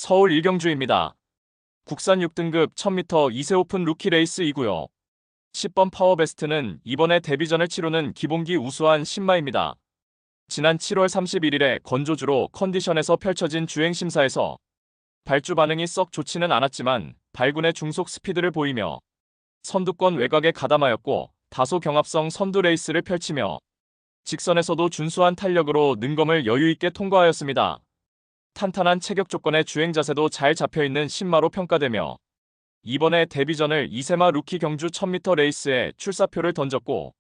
서울 일경주입니다. 국산 6등급 1000m 2세 오픈 루키 레이스 이고요. 10번 파워베스트는 이번에 데뷔전을 치르는 기본기 우수한 신마입니다. 지난 7월 31일에 건조주로 컨디션에서 펼쳐진 주행심사에서 발주 반응이 썩 좋지는 않았지만 발군의 중속 스피드를 보이며 선두권 외곽에 가담하였고 다소 경합성 선두 레이스를 펼치며 직선에서도 준수한 탄력으로 능검을 여유있게 통과하였습니다. 탄탄한 체격 조건의 주행 자세도 잘 잡혀있는 신마로 평가되며 이번에 데뷔전을 이세마 루키 경주 1000m 레이스에 출사표를 던졌고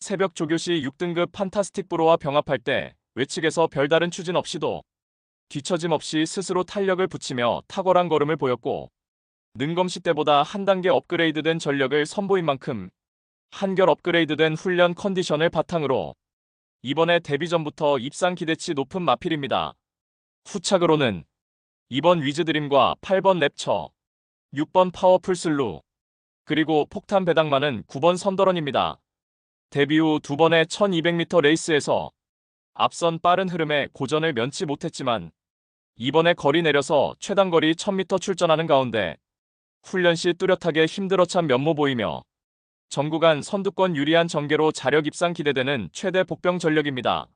새벽 조교시 6등급 판타스틱 브로와 병합할 때 외측에서 별다른 추진 없이도 뒤처짐 없이 스스로 탄력을 붙이며 탁월한 걸음을 보였고 능검시 때보다 한 단계 업그레이드된 전력을 선보인 만큼 한결 업그레이드된 훈련 컨디션을 바탕으로 이번에 데뷔전부터 입상 기대치 높은 마필입니다. 후착으로는 2번 위즈드림과 8번 랩처, 6번 파워풀 슬루, 그리고 폭탄 배당만은 9번 선더런입니다. 데뷔 후 두 번의 1200m 레이스에서 앞선 빠른 흐름에 고전을 면치 못했지만 이번에 거리 내려서 최단거리 1000m 출전하는 가운데 훈련 시 뚜렷하게 힘들어찬 면모 보이며 전구간 선두권 유리한 전개로 자력 입상 기대되는 최대 복병 전력입니다.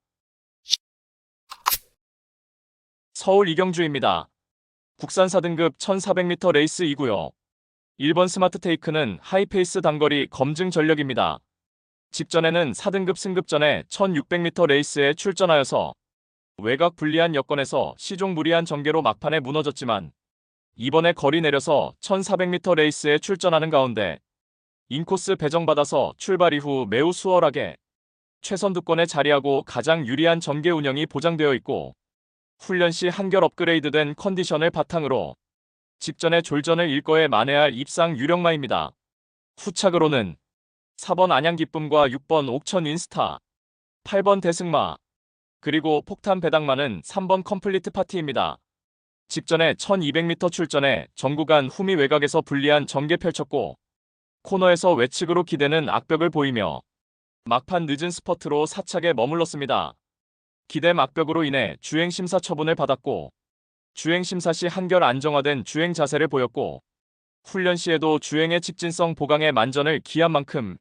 서울 이경주입니다. 국산 4등급 1400m 레이스 이고요. 1번 스마트 테이크는 하이페이스 단거리 검증 전력입니다. 직전에는 4등급 승급전에 1600m 레이스에 출전하여서 외곽 불리한 여건에서 시종 무리한 전개로 막판에 무너졌지만 이번에 거리 내려서 1400m 레이스에 출전하는 가운데 인코스 배정받아서 출발 이후 매우 수월하게 최선두권에 자리하고 가장 유리한 전개 운영이 보장되어 있고 훈련 시 한결 업그레이드된 컨디션을 바탕으로 직전에 졸전을 일거에 만회할 입상 유력마입니다. 후착으로는 4번 안양기쁨과 6번 옥천 윈스타, 8번 대승마, 그리고 폭탄 배당마는 3번 컴플리트 파티입니다. 직전에 1200m 출전에 전구간 후미 외곽에서 불리한 전개 펼쳤고 코너에서 외측으로 기대는 악벽을 보이며 막판 늦은 스퍼트로 사착에 머물렀습니다. 기대 막벽으로 인해 주행심사 처분을 받았고 주행심사 시 한결 안정화된 주행 자세를 보였고 훈련 시에도 주행의 직진성 보강에 만전을 기한 만큼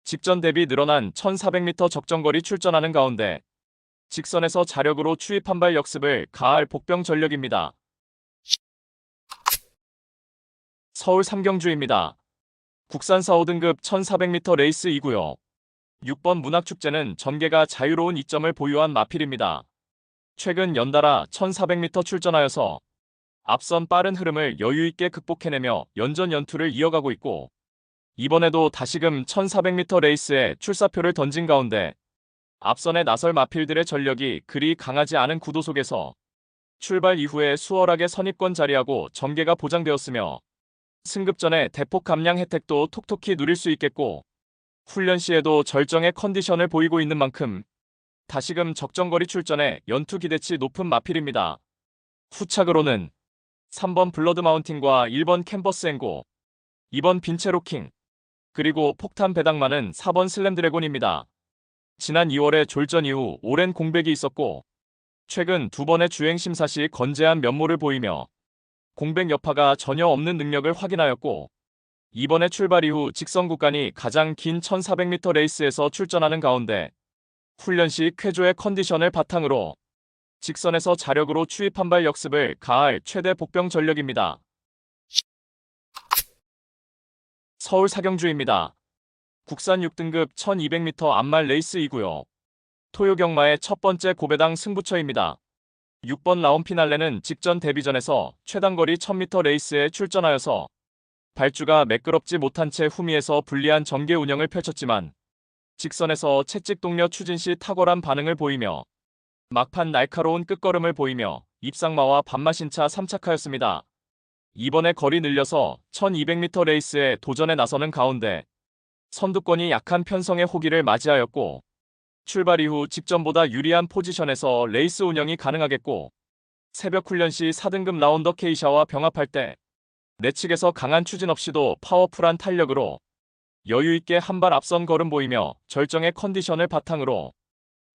직전 대비 늘어난 1400m 적정거리 출전하는 가운데 직선에서 자력으로 추입 한발 역습을 가할 복병 전력입니다. 서울 삼경주입니다. 국산 4, 5등급 1400m 레이스 이고요. 6번 문학축제는 전개가 자유로운 이점을 보유한 마필입니다. 최근 연달아 1400m 출전하여서 앞선 빠른 흐름을 여유있게 극복해내며 연전 연투를 이어가고 있고 이번에도 다시금 1400m 레이스에 출사표를 던진 가운데 앞선에 나설 마필들의 전력이 그리 강하지 않은 구도 속에서 출발 이후에 수월하게 선입권 자리하고 전개가 보장되었으며 승급전에 대폭 감량 혜택도 톡톡히 누릴 수 있겠고 훈련 시에도 절정의 컨디션을 보이고 있는 만큼 다시금 적정거리 출전에 연투 기대치 높은 마필입니다. 후착으로는 3번 블러드 마운틴과 1번 캔버스 앵고, 2번 빈체로킹, 그리고 폭탄 배당마는 4번 슬램 드래곤입니다. 지난 2월에 졸전 이후 오랜 공백이 있었고 최근 두 번의 주행 심사 시 건재한 면모를 보이며 공백 여파가 전혀 없는 능력을 확인하였고 이번에 출발 이후 직선 구간이 가장 긴 1400m 레이스에서 출전하는 가운데 훈련 시 쾌조의 컨디션을 바탕으로 직선에서 자력으로 추입 한발 역습을 가할 최대 복병 전력입니다. 서울 사경주입니다. 국산 6등급 1200m 암말 레이스 이고요. 토요경마의 첫 번째 고배당 승부처입니다. 6번 라온 피날레는 직전 데뷔전에서 최단거리 1000m 레이스에 출전하여서 발주가 매끄럽지 못한 채 후미에서 불리한 전개 운영을 펼쳤지만 직선에서 채찍 동료 추진 시 탁월한 반응을 보이며 막판 날카로운 끝걸음을 보이며 입상마와 반마신차 3착하였습니다. 이번에 거리 늘려서 1200m 레이스에 도전에 나서는 가운데 선두권이 약한 편성의 호기를 맞이하였고 출발 이후 직전보다 유리한 포지션에서 레이스 운영이 가능하겠고 새벽 훈련 시 4등급 라운더 케이샤와 병합할 때 내측에서 강한 추진 없이도 파워풀한 탄력으로 여유있게 한 발 앞선 걸음 보이며 절정의 컨디션을 바탕으로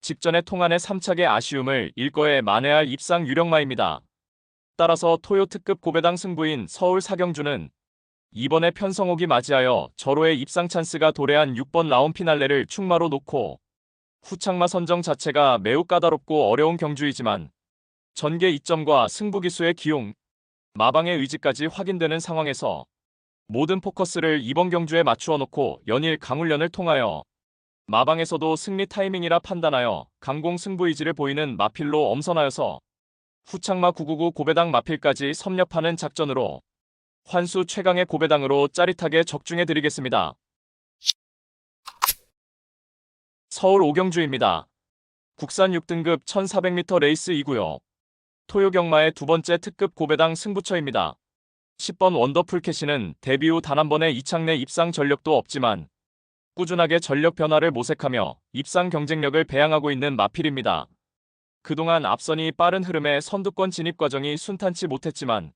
직전의 통안의 3착의 아쉬움을 일거에 만회할 입상 유력마입니다. 따라서 토요 특급 고배당 승부인 서울 사경주는 이번에 편성옥이 맞이하여 절호의 입상 찬스가 도래한 6번 라운 피날레를 충마로 놓고 후창마 선정 자체가 매우 까다롭고 어려운 경주이지만 전개 이점과 승부 기수의 기용, 마방의 의지까지 확인되는 상황에서 모든 포커스를 이번 경주에 맞추어 놓고 연일 강훈련을 통하여 마방에서도 승리 타이밍이라 판단하여 강공 승부 의지를 보이는 마필로 엄선하여서 후창마 999 고배당 마필까지 섭렵하는 작전으로 환수 최강의 고배당으로 짜릿하게 적중해드리겠습니다. 서울 오경주입니다. 국산 6등급 1400m 레이스이고요. 토요 경마의 두 번째 특급 고배당 승부처입니다. 10번 원더풀 캐시는 데뷔 후 단 한 번의 이창내 입상 전력도 없지만 꾸준하게 전력 변화를 모색하며 입상 경쟁력을 배양하고 있는 마필입니다. 그동안 앞선이 빠른 흐름의 선두권 진입 과정이 순탄치 못했지만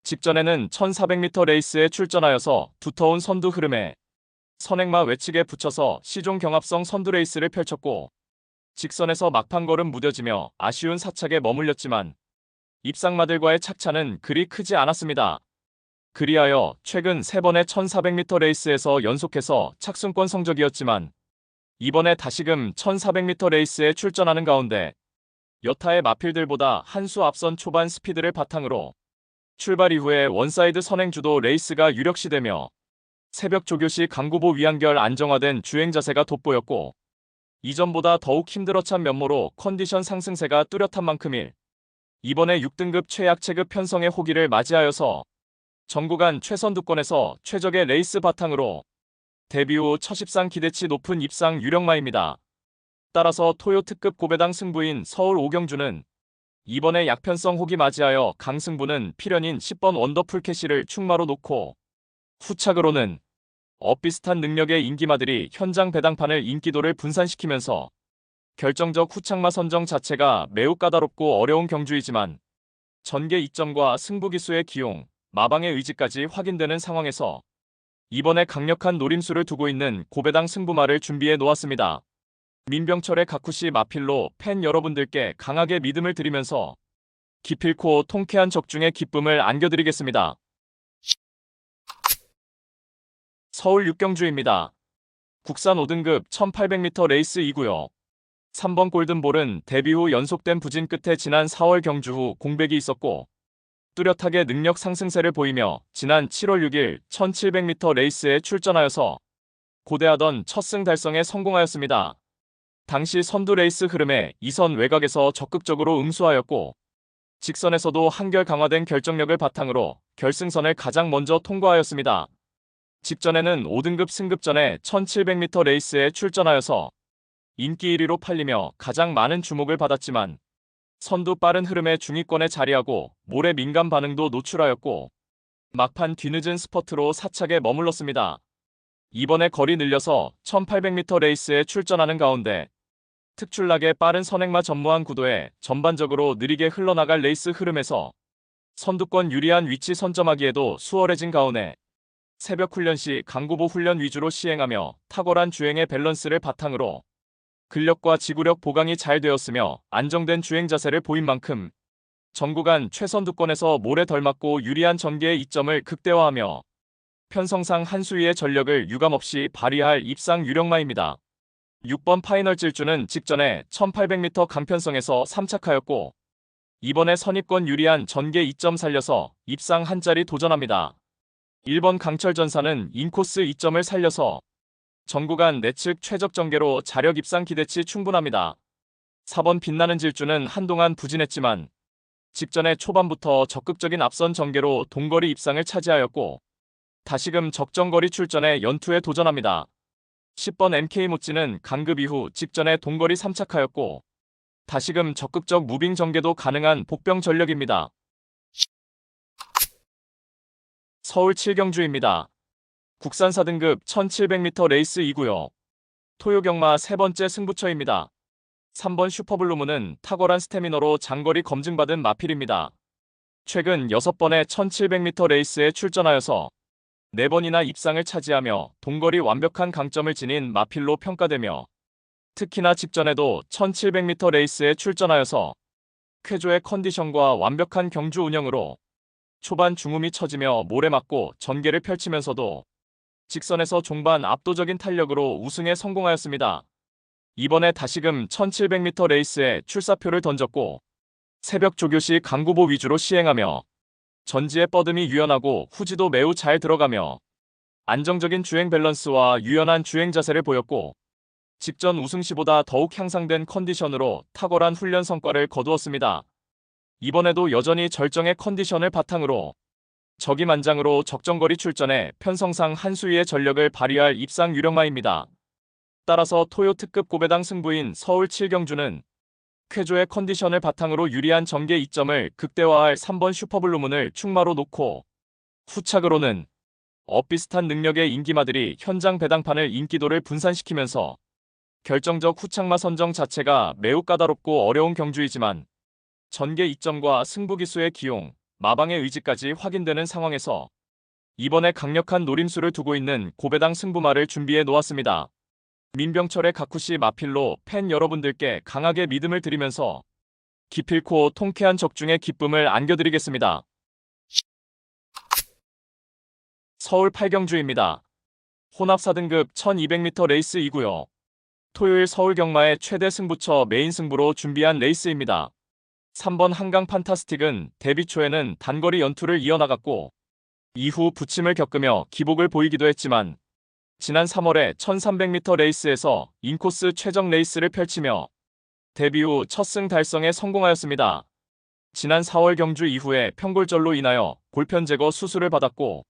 직전에는 1400m 레이스에 출전하여서 두터운 선두 흐름에 선행마 외측에 붙여서 시종 경합성 선두 레이스를 펼쳤고 직선에서 막판 걸음 무뎌지며 아쉬운 사착에 머물렸지만 입상마들과의 착차는 그리 크지 않았습니다. 그리하여 최근 3번의 1400m 레이스에서 연속해서 착순권 성적이었지만 이번에 다시금 1400m 레이스에 출전하는 가운데 여타의 마필들보다 한 수 앞선 초반 스피드를 바탕으로 출발 이후에 원사이드 선행주도 레이스가 유력시되며 새벽 조교시 강구보 위한결 안정화된 주행 자세가 돋보였고 이전보다 더욱 힘들어찬 면모로 컨디션 상승세가 뚜렷한 만큼일 이번에 6등급 최약 체급 편성의 호기를 맞이하여서 전구간 최선두권에서 최적의 레이스 바탕으로 데뷔 후 첫 입상 기대치 높은 입상 유력마입니다. 따라서 토요 특급 고배당 승부인 서울 오경주는 이번에 약편성 호기 맞이하여 강승부는 필연인 10번 원더풀 캐시를 충마로 놓고 후착으로는 엇비슷한 능력의 인기마들이 현장 배당판을 인기도를 분산시키면서 결정적 후착마 선정 자체가 매우 까다롭고 어려운 경주이지만 전개 이점과 승부 기수의 기용, 마방의 의지까지 확인되는 상황에서 이번에 강력한 노림수를 두고 있는 고배당 승부마를 준비해 놓았습니다. 민병철의 가쿠시 마필로 팬 여러분들께 강하게 믿음을 드리면서 기필코 통쾌한 적중의 기쁨을 안겨드리겠습니다. 서울 육경주입니다. 국산 5등급 1800m 레이스이고요. 3번 골든볼은 데뷔 후 연속된 부진 끝에 지난 4월 경주 후 공백이 있었고 뚜렷하게 능력 상승세를 보이며 지난 7월 6일 1700m 레이스에 출전하여서 고대하던 첫 승 달성에 성공하였습니다. 당시 선두 레이스 흐름에 2선 외곽에서 적극적으로 응수하였고 직선에서도 한결 강화된 결정력을 바탕으로 결승선을 가장 먼저 통과하였습니다. 직전에는 5등급 승급전에 1700m 레이스에 출전하여서 인기 1위로 팔리며 가장 많은 주목을 받았지만 선두 빠른 흐름의 중위권에 자리하고 모래 민감 반응도 노출하였고 막판 뒤늦은 스퍼트로 사착에 머물렀습니다. 이번에 거리 늘려서 1800m 레이스에 출전하는 가운데 특출나게 빠른 선행마 전무한 구도에 전반적으로 느리게 흘러나갈 레이스 흐름에서 선두권 유리한 위치 선점하기에도 수월해진 가운데 새벽 훈련 시 강구보 훈련 위주로 시행하며 탁월한 주행의 밸런스를 바탕으로 근력과 지구력 보강이 잘 되었으며 안정된 주행 자세를 보인 만큼 전구간 최선두권에서 모래 덜 맞고 유리한 전개의 이점을 극대화하며 편성상 한 수위의 전력을 유감없이 발휘할 입상 유력마입니다. 6번 파이널 질주는 직전에 1800m 강편성에서 3착하였고 이번에 선입권 유리한 전개 이점 살려서 입상 한 자리 도전합니다. 1번 강철 전사는 인코스 이점을 살려서 전구간 내측 최적 전개로 자력 입상 기대치 충분합니다. 4번 빛나는 질주는 한동안 부진했지만 직전에 초반부터 적극적인 앞선 전개로 동거리 입상을 차지하였고 다시금 적정거리 출전에 연투에 도전합니다. 10번 MK 모찌는 강급 이후 직전에 동거리 3착하였고 다시금 적극적 무빙 전개도 가능한 복병 전력입니다. 서울 7경주입니다. 국산 4등급 1700m 레이스이고요. 토요 경마 세 번째 승부처입니다. 3번 슈퍼블루문은 탁월한 스태미너로 장거리 검증받은 마필입니다. 최근 6번의 1700m 레이스에 출전하여서 4번이나 입상을 차지하며 동거리 완벽한 강점을 지닌 마필로 평가되며 특히나 직전에도 1700m 레이스에 출전하여서 쾌조의 컨디션과 완벽한 경주 운영으로 초반 중음이 처지며 모래 맞고 전개를 펼치면서도 직선에서 종반 압도적인 탄력으로 우승에 성공하였습니다. 이번에 다시금 1700m 레이스에 출사표를 던졌고 새벽 조교시 강구보 위주로 시행하며 전지의 뻗음이 유연하고 후지도 매우 잘 들어가며 안정적인 주행 밸런스와 유연한 주행 자세를 보였고 직전 우승시보다 더욱 향상된 컨디션으로 탁월한 훈련 성과를 거두었습니다. 이번에도 여전히 절정의 컨디션을 바탕으로 적임안장으로 적정거리 출전해 편성상 한 수위의 전력을 발휘할 입상 유력마입니다. 따라서 토요 특급 고배당 승부인 서울 7경주는 쾌조의 컨디션을 바탕으로 유리한 전개 이점을 극대화할 3번 슈퍼블루문을 충마로 놓고 후착으로는 엇비슷한 능력의 인기마들이 현장 배당판을 인기도를 분산시키면서 결정적 후착마 선정 자체가 매우 까다롭고 어려운 경주이지만 전개 이점과 승부기수의 기용, 마방의 의지까지 확인되는 상황에서 이번에 강력한 노림수를 두고 있는 고배당 승부마를 준비해 놓았습니다. 민병철의 가쿠시 마필로 팬 여러분들께 강하게 믿음을 드리면서 기필코 통쾌한 적중의 기쁨을 안겨드리겠습니다. 서울 8경주입니다. 혼합 4등급 1200m 레이스이고요. 토요일 서울 경마의 최대 승부처 메인 승부로 준비한 레이스입니다. 3번 한강 판타스틱은 데뷔 초에는 단거리 연투를 이어나갔고 이후 부침을 겪으며 기복을 보이기도 했지만 지난 3월에 1300m 레이스에서 인코스 최적 레이스를 펼치며 데뷔 후 첫 승 달성에 성공하였습니다. 지난 4월 경주 이후에 평골절로 인하여 골편 제거 수술을 받았고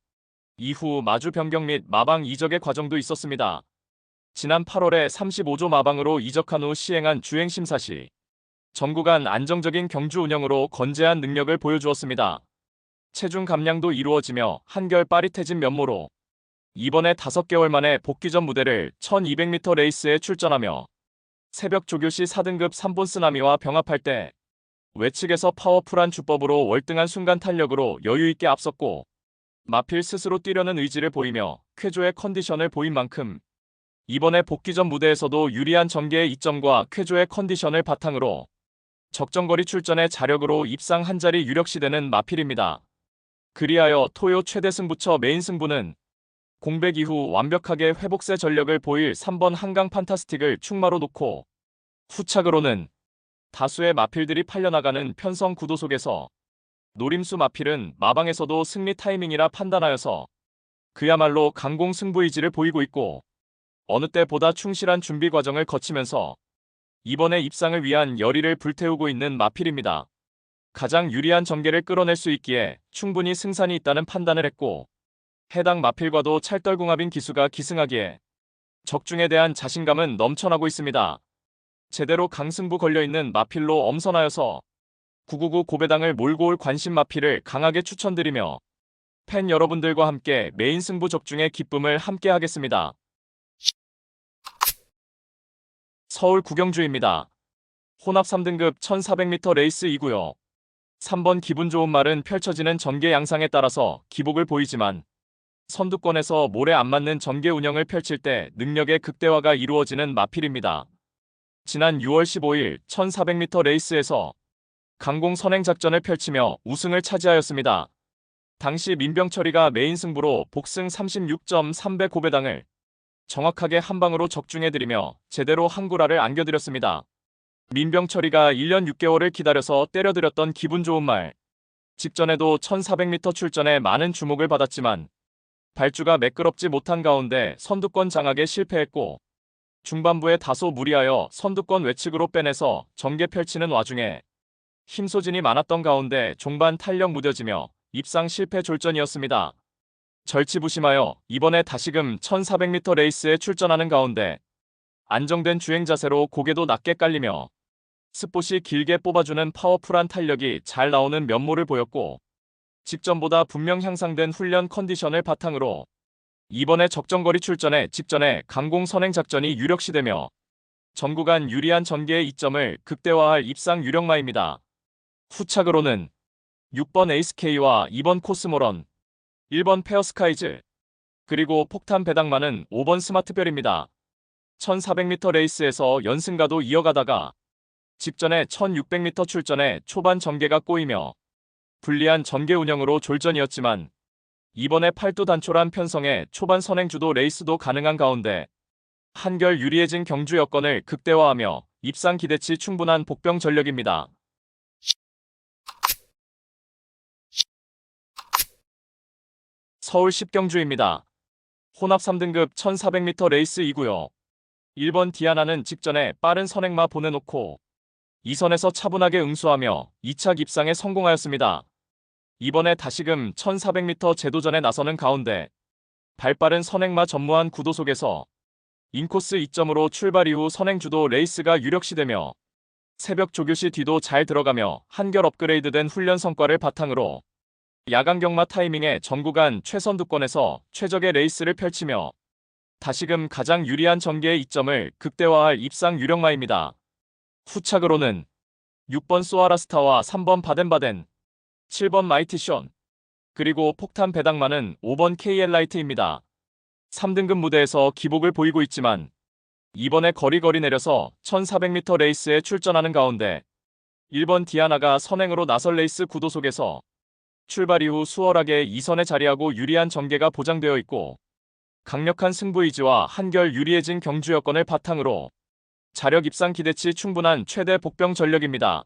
이후 마주 변경 및 마방 이적의 과정도 있었습니다. 지난 8월에 35조 마방으로 이적한 후 시행한 주행심사 시 전구간 안정적인 경주 운영으로 건재한 능력을 보여주었습니다. 체중 감량도 이루어지며 한결 빠릿해진 면모로 이번에 5개월 만에 복귀전 무대를 1200m 레이스에 출전하며 새벽 조교시 4등급 3본 쓰나미와 병합할 때 외측에서 파워풀한 주법으로 월등한 순간 탄력으로 여유있게 앞섰고 마필 스스로 뛰려는 의지를 보이며 쾌조의 컨디션을 보인 만큼 이번에 복귀전 무대에서도 유리한 전개의 이점과 쾌조의 컨디션을 바탕으로 적정거리 출전의 자력으로 입상 한 자리 유력시되는 마필입니다. 그리하여 토요 최대 승부처 메인 승부는 공백 이후 완벽하게 회복세 전력을 보일 3번 한강 판타스틱을 충마로 놓고 후착으로는 다수의 마필들이 팔려나가는 편성 구도 속에서 노림수 마필은 마방에서도 승리 타이밍이라 판단하여서 그야말로 강공 승부 의지를 보이고 있고 어느 때보다 충실한 준비 과정을 거치면서 이번에 입상을 위한 열의를 불태우고 있는 마필입니다. 가장 유리한 전개를 끌어낼 수 있기에 충분히 승산이 있다는 판단을 했고 해당 마필과도 찰떨궁합인 기수가 기승하기에 적중에 대한 자신감은 넘쳐나고 있습니다. 제대로 강승부 걸려있는 마필로 엄선하여서 999 고배당을 몰고 올 관심 마필을 강하게 추천드리며 팬 여러분들과 함께 메인 승부 적중의 기쁨을 함께 하겠습니다. 서울 구경주입니다. 혼합 3등급 1400m 레이스이고요. 3번 기분 좋은 말은 펼쳐지는 전개 양상에 따라서 기복을 보이지만 선두권에서 모래 안 맞는 전개 운영을 펼칠 때 능력의 극대화가 이루어지는 마필입니다. 지난 6월 15일 1400m 레이스에서 강공 선행 작전을 펼치며 우승을 차지하였습니다. 당시 민병철이가 메인 승부로 복승 36.3배 고배당을 정확하게 한 방으로 적중해드리며 제대로 한구라를 안겨드렸습니다. 민병철이가 1년 6개월을 기다려서 때려드렸던 기분 좋은 말. 직전에도 1400m 출전에 많은 주목을 받았지만 발주가 매끄럽지 못한 가운데 선두권 장악에 실패했고 중반부에 다소 무리하여 선두권 외측으로 빼내서 전개 펼치는 와중에 힘소진이 많았던 가운데 종반 탄력 무뎌지며 입상 실패 졸전이었습니다. 절치부심하여 이번에 다시금 1400m 레이스에 출전하는 가운데 안정된 주행 자세로 고개도 낮게 깔리며 스폿이 길게 뽑아주는 파워풀한 탄력이 잘 나오는 면모를 보였고 직전보다 분명 향상된 훈련 컨디션을 바탕으로 이번에 적정거리 출전에 직전에 강공 선행 작전이 유력시되며 전구간 유리한 전개의 이점을 극대화할 입상 유력마입니다. 후착으로는 6번 에이스K와 2번 코스모런, 1번 페어스카이즈, 그리고 폭탄 배당마는 5번 스마트별입니다. 1400m 레이스에서 연승가도 이어가다가 직전에 1600m 출전에 초반 전개가 꼬이며 불리한 전개 운영으로 졸전이었지만 이번에 팔도 단촐한 편성에 초반 선행주도 레이스도 가능한 가운데 한결 유리해진 경주 여건을 극대화하며 입상 기대치 충분한 복병 전력입니다. 서울 10경주입니다. 혼합 3등급 1400m 레이스이고요. 1번 디아나는 직전에 빠른 선행마 보내놓고 2선에서 차분하게 응수하며 2차 입상에 성공하였습니다. 이번에 다시금 1400m 재도전에 나서는 가운데 발빠른 선행마 전무한 구도 속에서 인코스 2점으로 출발 이후 선행주도 레이스가 유력시되며 새벽 조교시 뒤도 잘 들어가며 한결 업그레이드된 훈련 성과를 바탕으로 야간 경마 타이밍에 전 구간 최선두권에서 최적의 레이스를 펼치며 다시금 가장 유리한 전개의 이점을 극대화할 입상 유력마입니다. 후착으로는 6번 소아라스타와 3번 바덴바덴, 7번 마이티션, 그리고 폭탄 배당마는 5번 KL라이트입니다. 3등급 무대에서 기복을 보이고 있지만 이번에 거리거리 내려서 1400m 레이스에 출전하는 가운데 1번 디아나가 선행으로 나설 레이스 구도 속에서 출발 이후 수월하게 2선에 자리하고 유리한 전개가 보장되어 있고 강력한 승부 의지와 한결 유리해진 경주 여건을 바탕으로 자력 입상 기대치 충분한 최대 복병 전력입니다.